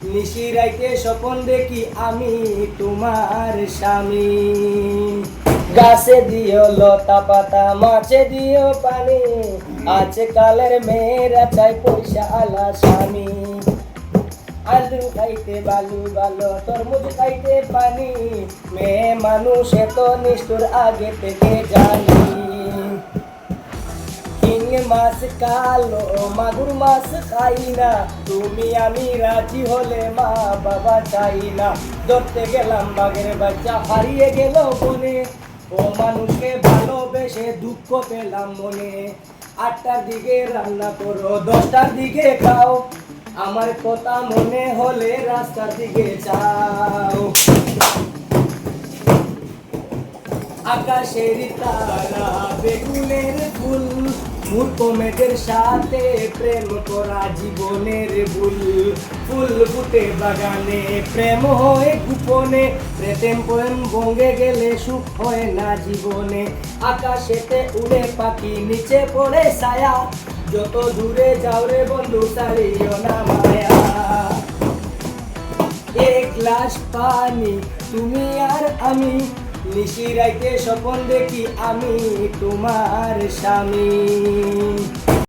নিশি রাইতে স্বপন দেখি আমি তোমার স্বামী। গাছে দিও লতা পাতা, মাছে দিও পানি, আজকালের মেয়েরা চাই পয়সা আলা স্বামী। আলু খাইতে বালু ভালো, তরমুজ খাইতে পানি, মেয়ে মানুষ এত নিষ্ঠুর আগে থেকে জানি। চিংড়ি মাছ কালো, মাগুর মাছ খাই না, তুমি আমি রাজি হলে মা বাবা চাই না। ধরতে গেলাম বাঘের বাচ্চা, হারিয়ে গেল বনে, ও মানুষকে ভালোবেসে দুঃখ পেলাম মনে। 8টার দিকে রান্না করো, 10টার দিকে খাও, আমার কথা মনে হলে রাস্তার দিকে যাও। আকাশের তারা, বেগুনের ফুল, মূর্খ মেঘের সাথে প্রেম করা জীবনের ভুল। ফুল ফুটে বাগানে, প্রেম হয় গোপনে, প্রেম প্রেম ভঙ্গে গেলে সুখ হয় না জীবনে। আকাশেতে উড়ে পাখি, নিচে পড়ে ছায়া, যত দূরে যাও রে বন্ধু ছাড়িও না মায়া। এক গ্লাস পানি, তুমি আর আমি, নিশি রাইতে স্বপন দেখি আমি তোমার স্বামী।